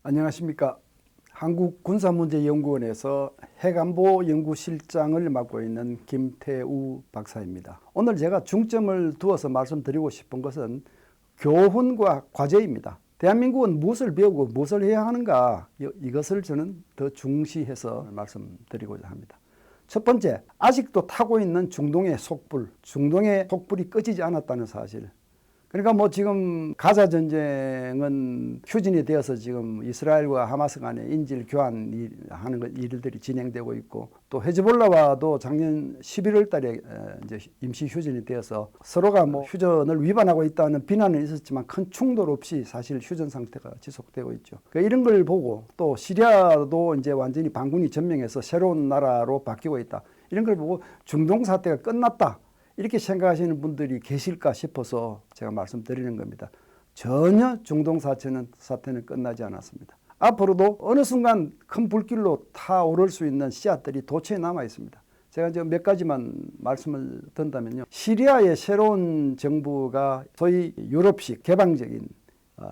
안녕하십니까. 한국군사문제연구원에서 해관보연구실장을 맡고 있는 김태우 박사입니다. 오늘 제가 중점을 두어서 말씀드리고 싶은 것은 교훈과 과제입니다. 대한민국은 무엇을 배우고 무엇을 해야 하는가, 이것을 저는 더 중시해서 말씀드리고자 합니다. 첫 번째, 아직도 타고 있는 중동의 속불이 꺼지지 않았다는 사실. 그러니까 지금 가자 전쟁은 휴전이 되어서 지금 이스라엘과 하마스 간에 인질 교환하는 일들이 진행되고 있고, 또 헤즈볼라와도 작년 11월 달에 이제 임시 휴전이 되어서 서로가 휴전을 위반하고 있다는 비난은 있었지만 큰 충돌 없이 사실 휴전 상태가 지속되고 있죠. 그러니까 이런 걸 보고, 또 시리아도 이제 완전히 반군이 점령해서 새로운 나라로 바뀌고 있다. 이런 걸 보고 중동 사태가 끝났다, 이렇게 생각하시는 분들이 계실까 싶어서 제가 말씀드리는 겁니다. 전혀 중동 사태는 끝나지 않았습니다. 앞으로도 어느 순간 큰 불길로 타오를 수 있는 씨앗들이 도처에 남아 있습니다. 제가 이제 몇 가지만 말씀을 든다면요. 시리아의 새로운 정부가 소위 유럽식 개방적인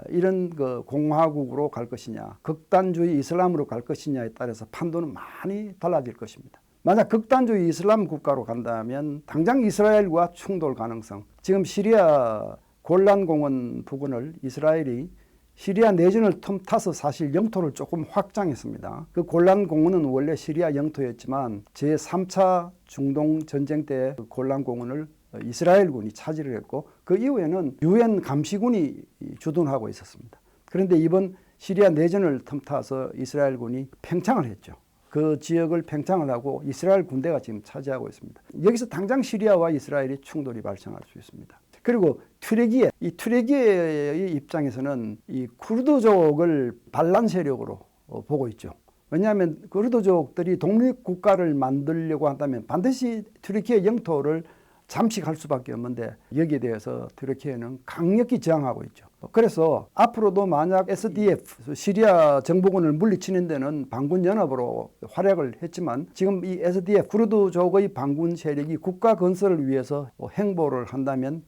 이런 공화국으로 갈 것이냐, 극단주의 이슬람으로 갈 것이냐에 따라서 판도는 많이 달라질 것입니다. 만약 극단주의 이슬람 국가로 간다면 당장 이스라엘과 충돌 가능성, 지금 시리아 골란 공원 부근을 이스라엘이 시리아 내전을 틈타서 사실 영토를 조금 확장했습니다. 그 골란 공원은 원래 시리아 영토였지만 제3차 중동 전쟁 때 그 골란 공원을 이스라엘군이 차지를 했고, 그 이후에는 유엔 감시군이 주둔하고 있었습니다. 그런데 이번 시리아 내전을 틈타서 이스라엘군이 팽창을 했죠. 그 지역을 팽창을 하고 이스라엘 군대가 지금 차지하고 있습니다. 여기서 당장 시리아와 이스라엘이 충돌이 발생할 수 있습니다. 그리고 튀르기예의 입장에서는 이 쿠르드족을 반란 세력으로 보고 있죠. 왜냐하면 쿠르드족들이 독립국가를 만들려고 한다면 반드시 튀르키예 영토를 잠식할 수밖에 없는데, 여기에 대해서 튀르키예는 강력히 저항하고 있죠. 그래서 앞으로도 만약 SDF, 시리아 정부군을 물리치는 데는 반군연합으로 활약을 했지만, 지금 이 SDF, 쿠르드족의 반군 세력이 국가 건설을 위해서 행보를 한다면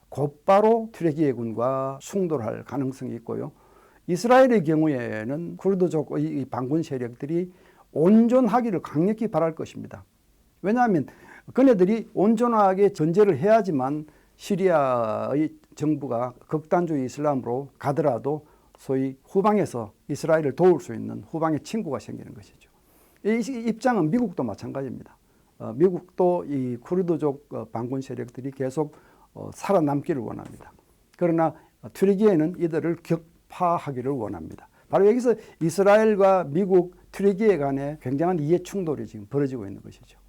곧바로 튀르키예군과 충돌할 가능성이 있고요. 이스라엘의 경우에는 쿠르드족의 반군 세력들이 온전하기를 강력히 바랄 것입니다. 왜냐하면 그네들이 온전하게 전제를 해야지만 시리아의 정부가 극단주의 이슬람으로 가더라도 소위 후방에서 이스라엘을 도울 수 있는 후방의 친구가 생기는 것이죠. 이 입장은 미국도 마찬가지입니다. 미국도 이 쿠르드족 반군 세력들이 계속 살아남기를 원합니다. 그러나 튀르기예는 이들을 격파하기를 원합니다. 바로 여기서 이스라엘과 미국, 튀르기예 간에 굉장한 이해 충돌이 지금 벌어지고 있는 것이죠.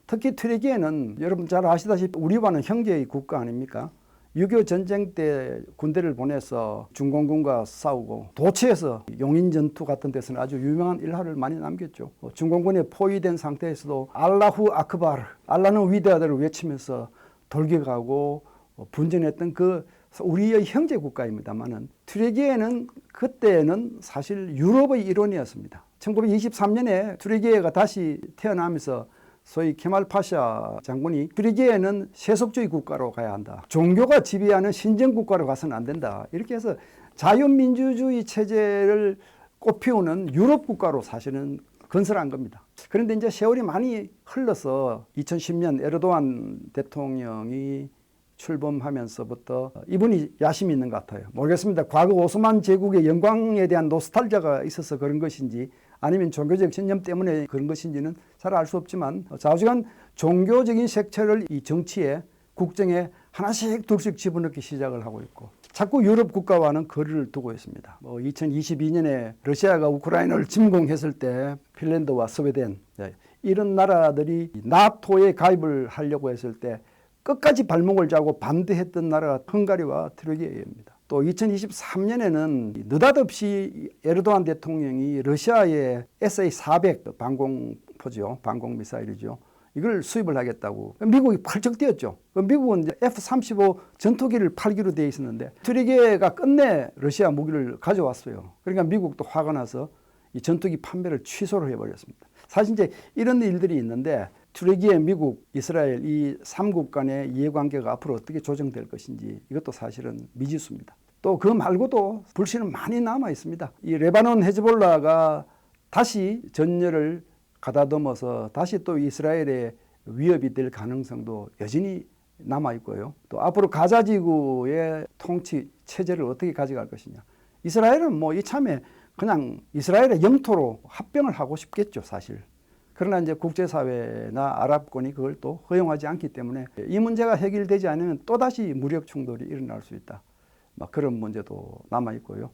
특히 튀르기예는 여러분 잘 아시다시피 우리와는 형제의 국가 아닙니까? 6.25 전쟁 때 군대를 보내서 중공군과 싸우고, 도처에서 용인전투 같은 데서는 아주 유명한 일화를 많이 남겼죠. 중공군에 포위된 상태에서도 알라후 아크바르, 알라는 위대하다를 외치면서 돌격하고 분전했던 그 우리의 형제 국가입니다만은, 튀르기예는 그때는 사실 유럽의 일원이었습니다. 1923년에 튀르기예가 다시 태어나면서 소위 케말 파샤 장군이 튀르기예는 세속주의 국가로 가야 한다, 종교가 지배하는 신정 국가로 가서는 안 된다, 이렇게 해서 자유민주주의 체제를 꽃피우는 유럽 국가로 사실은 건설한 겁니다. 그런데 이제 세월이 많이 흘러서 2010년 에르도안 대통령이 출범하면서부터 이분이 야심이 있는 것 같아요. 모르겠습니다. 과거 오스만 제국의 영광에 대한 노스탈자가 있어서 그런 것인지, 아니면 종교적 신념 때문에 그런 것인지는 잘 알 수 없지만, 좌우지간 종교적인 색채를 이 정치에, 국정에 하나씩 둘씩 집어넣기 시작을 하고 있고, 자꾸 유럽 국가와는 거리를 두고 있습니다. 2022년에 러시아가 우크라이나를 침공했을 때 핀란드와 스웨덴, 이런 나라들이 나토에 가입을 하려고 했을 때 끝까지 발목을 잡고 반대했던 나라가 헝가리와 튀르기예입니다. 또 2023년에는 느닷없이 에르도안 대통령이 러시아의 SA-400 방공포죠, 방공미사일이죠, 이걸 수입을 하겠다고 미국이 펄쩍 뛰었죠. 미국은 F-35 전투기를 팔기로 되어 있었는데 튀르기예가 끝내 러시아 무기를 가져왔어요. 그러니까 미국도 화가 나서 이 전투기 판매를 취소를 해버렸습니다. 사실 이제 이런 일들이 있는데, 튀르기예, 미국, 이스라엘 이 3국 간의 이해관계가 앞으로 어떻게 조정될 것인지, 이것도 사실은 미지수입니다. 또 그 말고도 불씨는 많이 남아 있습니다. 이 레바논 헤즈볼라가 다시 전열을 가다듬어서 다시 또 이스라엘의 위협이 될 가능성도 여전히 남아 있고요. 또 앞으로 가자 지구의 통치 체제를 어떻게 가져갈 것이냐. 이스라엘은 뭐 이참에 그냥 이스라엘의 영토로 합병을 하고 싶겠죠, 사실. 그러나 이제 국제사회나 아랍권이 그걸 또 허용하지 않기 때문에 이 문제가 해결되지 않으면 또다시 무력 충돌이 일어날 수 있다. 막 그런 문제도 남아 있고요.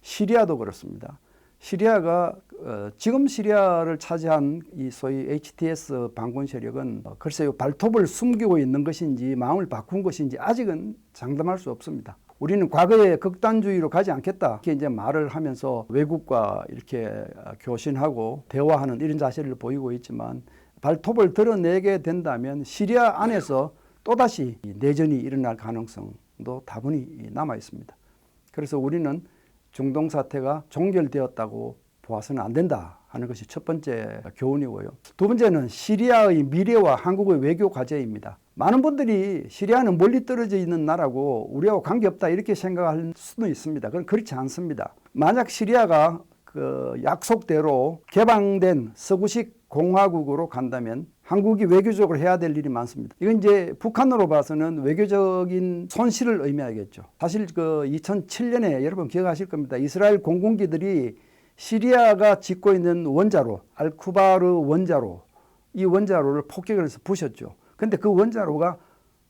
시리아도 그렇습니다. 시리아가 지금 시리아를 차지한 이 소위 HTS 반군 세력은 글쎄요, 발톱을 숨기고 있는 것인지 마음을 바꾼 것인지 아직은 장담할 수 없습니다. 우리는 과거에 극단주의로 가지 않겠다 이렇게 이제 말을 하면서 외국과 이렇게 교신하고 대화하는 이런 자세를 보이고 있지만 발톱을 드러내게 된다면 시리아 안에서 또다시 내전이 일어날 가능성도 다분히 남아 있습니다. 그래서 우리는 중동 사태가 종결되었다고 보아서는 안 된다 하는 것이 첫 번째 교훈이고요. 두 번째는 시리아의 미래와 한국의 외교 과제입니다. 많은 분들이 시리아는 멀리 떨어져 있는 나라고 우리하고 관계없다 이렇게 생각할 수도 있습니다. 그건 그렇지 않습니다. 만약 시리아가 그 약속대로 개방된 서구식 공화국으로 간다면 한국이 외교적으로 해야 될 일이 많습니다. 이건 이제 북한으로 봐서는 외교적인 손실을 의미하겠죠. 사실 그 2007년에 여러분 기억하실 겁니다. 이스라엘 공군기들이 시리아가 짓고 있는 원자로, 알쿠바르 원자로, 이 원자로를 폭격을 해서 부셨죠. 근데 그 원자로가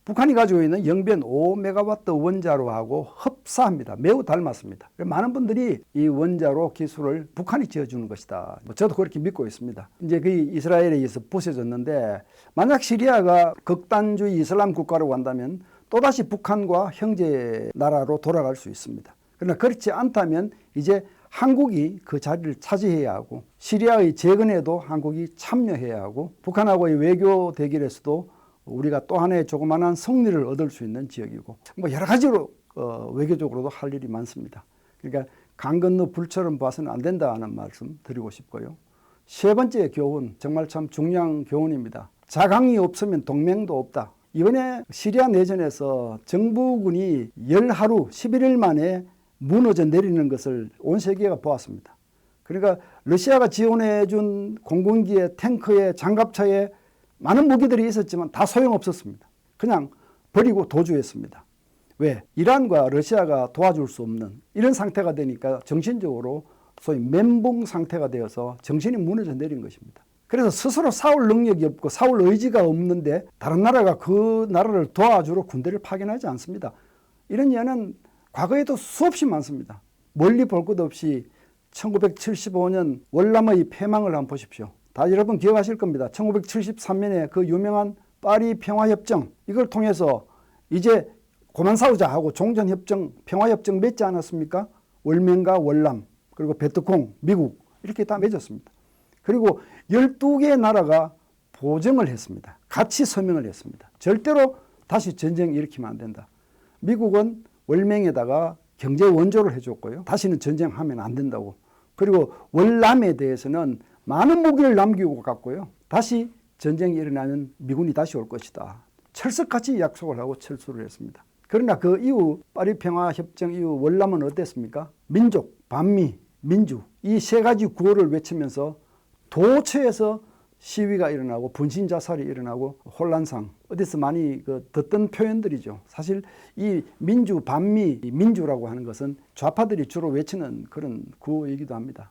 북한이 가지고 있는 영변 5메가와트 원자로하고 흡사합니다. 매우 닮았습니다. 많은 분들이 이 원자로 기술을 북한이 지어주는 것이다. 저도 그렇게 믿고 있습니다. 이제 그 이스라엘에 의해서 부셔졌는데 만약 시리아가 극단주의 이슬람 국가로 간다면 또다시 북한과 형제 나라로 돌아갈 수 있습니다. 그러나 그렇지 않다면 이제 한국이 그 자리를 차지해야 하고 시리아의 재건에도 한국이 참여해야 하고 북한하고의 외교 대결에서도 우리가 또 하나의 조그마한 승리를 얻을 수 있는 지역이고 뭐 여러 가지로 외교적으로도 할 일이 많습니다. 그러니까 강 건너 불처럼 봐서는 안 된다는 말씀 드리고 싶고요. 세 번째 교훈, 정말 참 중요한 교훈입니다. 자강이 없으면 동맹도 없다. 이번에 시리아 내전에서 정부군이 열하루 11일 만에 무너져 내리는 것을 온 세계가 보았습니다. 그러니까 러시아가 지원해 준 공군기에 탱크에 장갑차에 많은 무기들이 있었지만 다 소용없었습니다. 그냥 버리고 도주했습니다. 왜? 이란과 러시아가 도와줄 수 없는 이런 상태가 되니까 정신적으로 소위 멘붕 상태가 되어서 정신이 무너져 내린 것입니다. 그래서 스스로 싸울 능력이 없고 싸울 의지가 없는데 다른 나라가 그 나라를 도와주러 군대를 파견하지 않습니다. 이런 예는 과거에도 수없이 많습니다. 멀리 볼 것 없이 1975년 월남의 패망을 한번 보십시오. 다 여러분 기억하실 겁니다. 1973년에 그 유명한 파리 평화협정, 이걸 통해서 이제 그만 싸우자 하고 종전협정, 평화협정 맺지 않았습니까? 월맹과 월남, 그리고 베트콩, 미국 이렇게 다 맺었습니다. 그리고 12개의 나라가 보증을 했습니다. 같이 서명을 했습니다. 절대로 다시 전쟁 일으키면 안 된다. 미국은 월맹에다가 경제 원조를 해줬고요. 다시는 전쟁하면 안 된다고. 그리고 월남에 대해서는 많은 무기를 남기고 갔고요. 다시 전쟁이 일어나면 미군이 다시 올 것이다. 철석같이 약속을 하고 철수를 했습니다. 그러나 그 이후 파리 평화협정 이후 월남은 어땠습니까? 민족, 반미, 민주 이 세 가지 구호를 외치면서 도처에서 시위가 일어나고 분신 자살이 일어나고 혼란상 어디서 많이 듣던 표현들이죠. 사실 이 민주, 반미, 민주라고 하는 것은 좌파들이 주로 외치는 그런 구호이기도 합니다.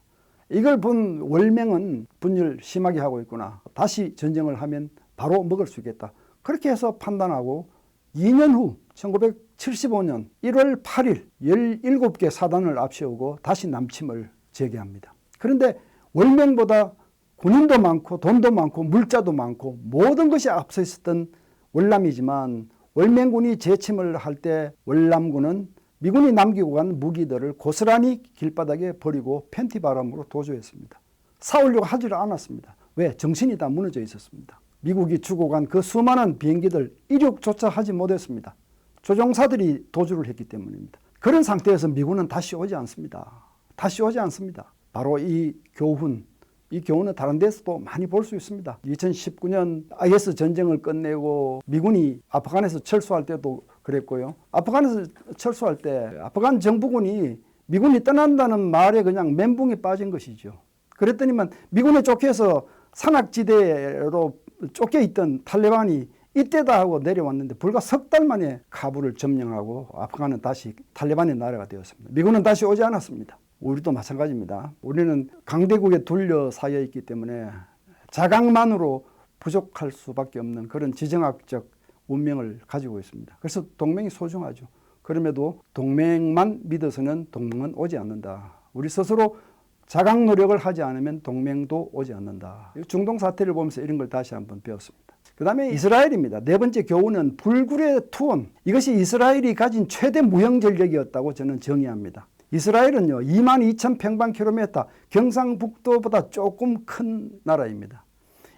이걸 본 월맹은 분열 심하게 하고 있구나. 다시 전쟁을 하면 바로 먹을 수 있겠다. 그렇게 해서 판단하고 2년 후 1975년 1월 8일 17개 사단을 앞세우고 다시 남침을 재개합니다. 그런데 월맹보다 군인도 많고 돈도 많고 물자도 많고 모든 것이 앞서 있었던 월남이지만 월맹군이 재침을 할 때 월남군은 미군이 남기고 간 무기들을 고스란히 길바닥에 버리고 팬티바람으로 도주했습니다. 싸우려고 하지를 않았습니다. 왜? 정신이 다 무너져 있었습니다. 미국이 주고 간 그 수많은 비행기들 이륙조차 하지 못했습니다. 조종사들이 도주를 했기 때문입니다. 그런 상태에서 미군은 다시 오지 않습니다. 다시 오지 않습니다. 바로 이 교훈, 이 교훈은 다른 데서도 많이 볼 수 있습니다. 2019년 IS 전쟁을 끝내고 미군이 아프간에서 철수할 때도 그랬고요. 아프간에서 철수할 때 아프간 정부군이 미군이 떠난다는 말에 그냥 멘붕에 빠진 것이죠. 그랬더니만 미군에 쫓겨서 산악지대로 쫓겨 있던 탈레반이 이때다 하고 내려왔는데 불과 석 달 만에 카불을 점령하고 아프간은 다시 탈레반의 나라가 되었습니다. 미군은 다시 오지 않았습니다. 우리도 마찬가지입니다. 우리는 강대국에 둘러싸여 있기 때문에 자강만으로 부족할 수밖에 없는 그런 지정학적 운명을 가지고 있습니다. 그래서 동맹이 소중하죠. 그럼에도 동맹만 믿어서는 동맹은 오지 않는다. 우리 스스로 자강 노력을 하지 않으면 동맹도 오지 않는다. 중동 사태를 보면서 이런 걸 다시 한번 배웠습니다. 그 다음에 이스라엘입니다. 네 번째 교훈은 불굴의 투혼. 이것이 이스라엘이 가진 최대 무형 전력이었다고 저는 정의합니다. 이스라엘은요 22,000평방킬로미터 경상북도보다 조금 큰 나라입니다.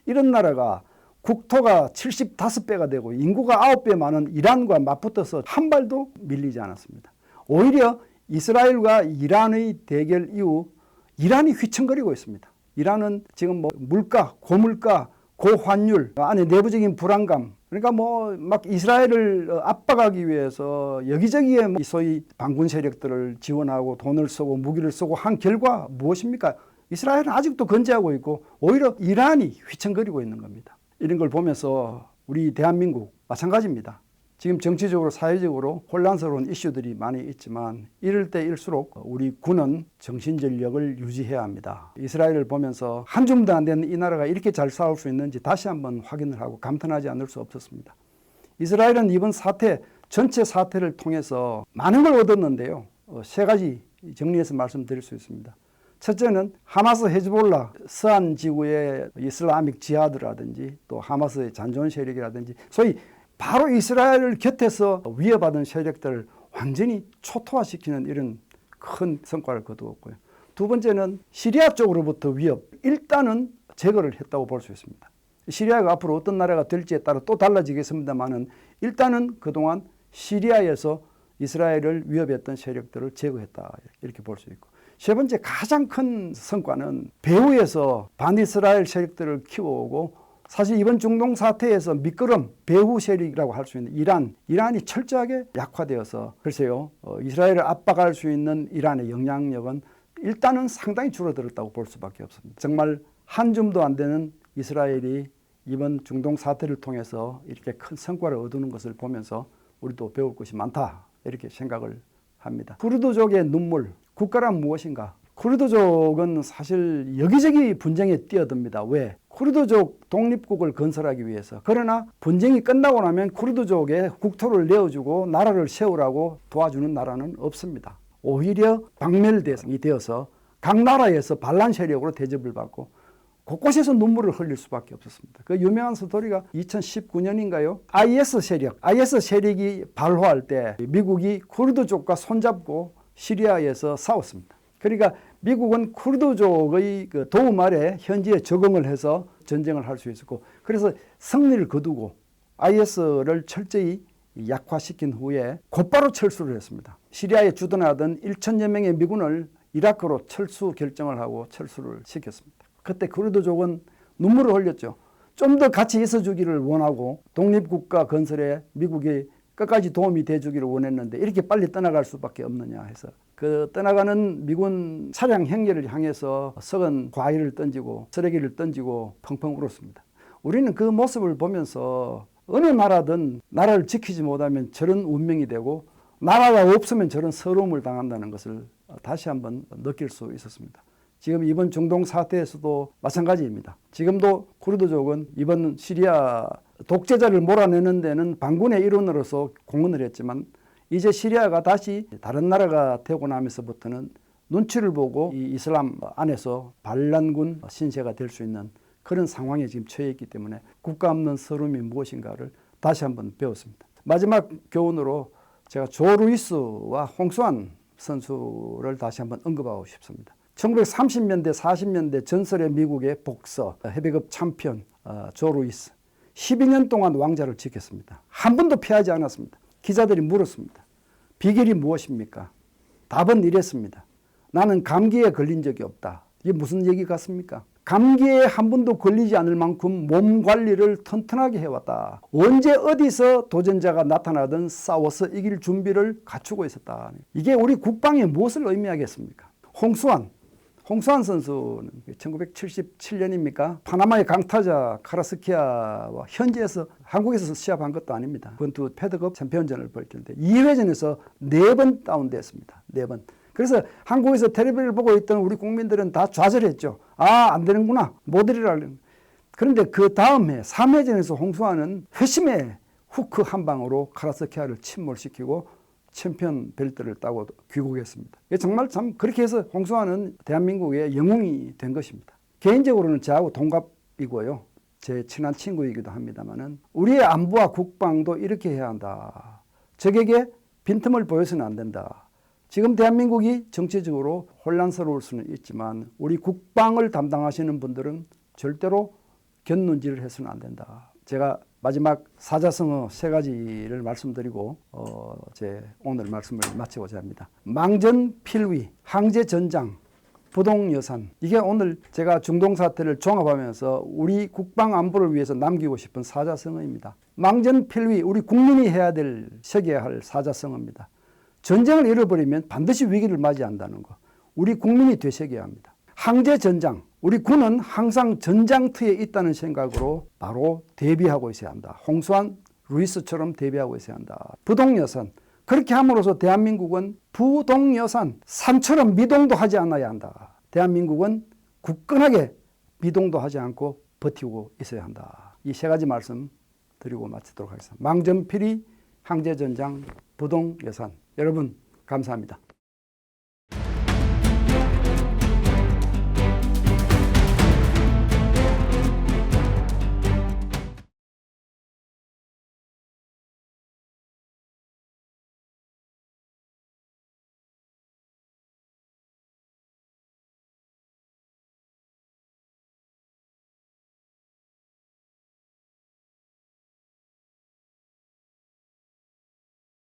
이런 나라가 국토가 75배가 되고 인구가 9배 많은 이란과 맞붙어서 한 발도 밀리지 않았습니다. 오히려 이스라엘과 이란의 대결 이후 이란이 휘청거리고 있습니다. 이란은 지금 물가, 고물가, 고환율, 안에 내부적인 불안감, 그러니까 막 이스라엘을 압박하기 위해서 여기저기에 소위 반군 세력들을 지원하고 돈을 쓰고 무기를 쓰고 한 결과 무엇입니까? 이스라엘은 아직도 건재하고 있고 오히려 이란이 휘청거리고 있는 겁니다. 이런 걸 보면서 우리 대한민국 마찬가지입니다. 지금 정치적으로 사회적으로 혼란스러운 이슈들이 많이 있지만 이럴 때일수록 우리 군은 정신전력을 유지해야 합니다. 이스라엘을 보면서 한 줌도 안 되는 이 나라가 이렇게 잘 싸울 수 있는지 다시 한번 확인을 하고 감탄하지 않을 수 없었습니다. 이스라엘은 이번 사태, 전체 사태를 통해서 많은 걸 얻었는데요. 세 가지 정리해서 말씀드릴 수 있습니다. 첫째는 하마스 헤즈볼라 서한 지구의 이슬라믹 지하드라든지 또 하마스의 잔존 세력이라든지 소위 바로 이스라엘 곁에서 위협받은 세력들을 완전히 초토화시키는 이런 큰 성과를 거두었고요. 두 번째는 시리아 쪽으로부터 위협, 일단은 제거를 했다고 볼 수 있습니다. 시리아가 앞으로 어떤 나라가 될지에 따라 또 달라지겠습니다만은 일단은 그동안 시리아에서 이스라엘을 위협했던 세력들을 제거했다 이렇게 볼 수 있고, 세 번째 가장 큰 성과는 배후에서 반이스라엘 세력들을 키워오고 사실 이번 중동 사태에서 미끄럼 배후 세력이라고 할 수 있는 이란이 철저하게 약화되어서 글쎄요 이스라엘을 압박할 수 있는 이란의 영향력은 일단은 상당히 줄어들었다고 볼 수밖에 없습니다. 정말 한 줌도 안 되는 이스라엘이 이번 중동 사태를 통해서 이렇게 큰 성과를 얻는 것을 보면서 우리도 배울 것이 많다 이렇게 생각을 합니다. 쿠르드족의 눈물, 국가란 무엇인가? 쿠르드족은 사실 여기저기 분쟁에 뛰어듭니다. 왜? 쿠르드족 독립국을 건설하기 위해서. 그러나 분쟁이 끝나고 나면 쿠르드족의 국토를 내어주고 나라를 세우라고 도와주는 나라는 없습니다. 오히려 박멸 대상이 되어서 각 나라에서 반란 세력으로 대접을 받고 곳곳에서 눈물을 흘릴 수밖에 없었습니다. 그 유명한 스토리가 2019년인가요? IS 세력이 발호할 때 미국이 쿠르드족과 손잡고 시리아에서 싸웠습니다. 그러니까 미국은 쿠르드족의 그 도움 아래 현지에 적응을 해서 전쟁을 할 수 있었고, 그래서 승리를 거두고 IS를 철저히 약화시킨 후에 곧바로 철수를 했습니다. 시리아에 주둔하던 1천여 명의 미군을 이라크로 철수 결정을 하고 철수를 시켰습니다. 그때 쿠르드족은 눈물을 흘렸죠. 좀 더 같이 있어주기를 원하고 독립국가 건설에 미국이 끝까지 도움이 돼주기를 원했는데 이렇게 빨리 떠나갈 수밖에 없느냐 해서 그 떠나가는 미군 차량 행렬을 향해서 썩은 과일을 던지고 쓰레기를 던지고 펑펑 울었습니다. 우리는 그 모습을 보면서 어느 나라든 나라를 지키지 못하면 저런 운명이 되고 나라가 없으면 저런 서러움을 당한다는 것을 다시 한번 느낄 수 있었습니다. 지금 이번 중동 사태에서도 마찬가지입니다. 지금도 쿠르드족은 이번 시리아 독재자를 몰아내는 데는 반군의 일원으로서 공헌을 했지만 이제 시리아가 다시 다른 나라가 되고 나면서부터는 눈치를 보고 이 이슬람 안에서 반란군 신세가 될 수 있는 그런 상황에 지금 처해 있기 때문에 국가 없는 서름이 무엇인가를 다시 한번 배웠습니다. 마지막 교훈으로 제가 조 루이스와 홍수환 선수를 다시 한번 언급하고 싶습니다. 1930년대, 40년대 전설의 미국의 복서, 헤비급 챔피언 조 루이스. 12년 동안 왕자를 지켰습니다. 한 번도 피하지 않았습니다. 기자들이 물었습니다. 비결이 무엇입니까? 답은 이랬습니다. 나는 감기에 걸린 적이 없다. 이게 무슨 얘기 같습니까? 감기에 한 번도 걸리지 않을 만큼 몸 관리를 튼튼하게 해왔다. 언제 어디서 도전자가 나타나든 싸워서 이길 준비를 갖추고 있었다. 이게 우리 국방에 무엇을 의미하겠습니까? 홍수환 선수는 1977년입니까? 파나마의 강타자 카라스키아와 현지에서 한국에서 시합한 것도 아닙니다. 권투 패드급 챔피언전을 벌였는데 2회전에서 4번 다운됐습니다. 4번. 그래서 한국에서 텔레비를 보고 있던 우리 국민들은 다 좌절했죠. 아, 안 되는구나. 못 이리라. 그런데 그 다음 해 3회전에서 홍수환은 회심의 후크 한 방으로 카라스키아를 침몰시키고 챔피언 벨트를 따고 귀국했습니다. 정말 참 그렇게 해서 홍수환은 대한민국의 영웅이 된 것입니다. 개인적으로는 저하고 동갑이고요. 제 친한 친구이기도 합니다만은 우리의 안보와 국방도 이렇게 해야 한다. 적에게 빈틈을 보여서는 안 된다. 지금 대한민국이 정치적으로 혼란스러울 수는 있지만 우리 국방을 담당하시는 분들은 절대로 곁눈질을 해서는 안 된다. 제가 마지막 사자성어 3가지를 말씀드리고 제 오늘 말씀을 마치고자 합니다. 망전필위, 항제전장, 부동여산. 이게 오늘 제가 중동 사태를 종합하면서 우리 국방 안보를 위해서 남기고 싶은 사자성어입니다. 망전필위, 우리 국민이 해야 될, 새겨야 할 사자성어입니다. 전쟁을 잃어버리면 반드시 위기를 맞이한다는 거. 우리 국민이 되새겨야 합니다. 항제전장, 우리 군은 항상 전장터에 있다는 생각으로 바로 대비하고 있어야 한다. 홍수환, 루이스처럼 대비하고 있어야 한다. 부동여산, 그렇게 함으로써 대한민국은 부동여산, 산처럼 미동도 하지 않아야 한다. 대한민국은 굳건하게 미동도 하지 않고 버티고 있어야 한다. 이 3가지 말씀 드리고 마치도록 하겠습니다. 망전필위, 항제전장, 부동여산. 여러분 감사합니다.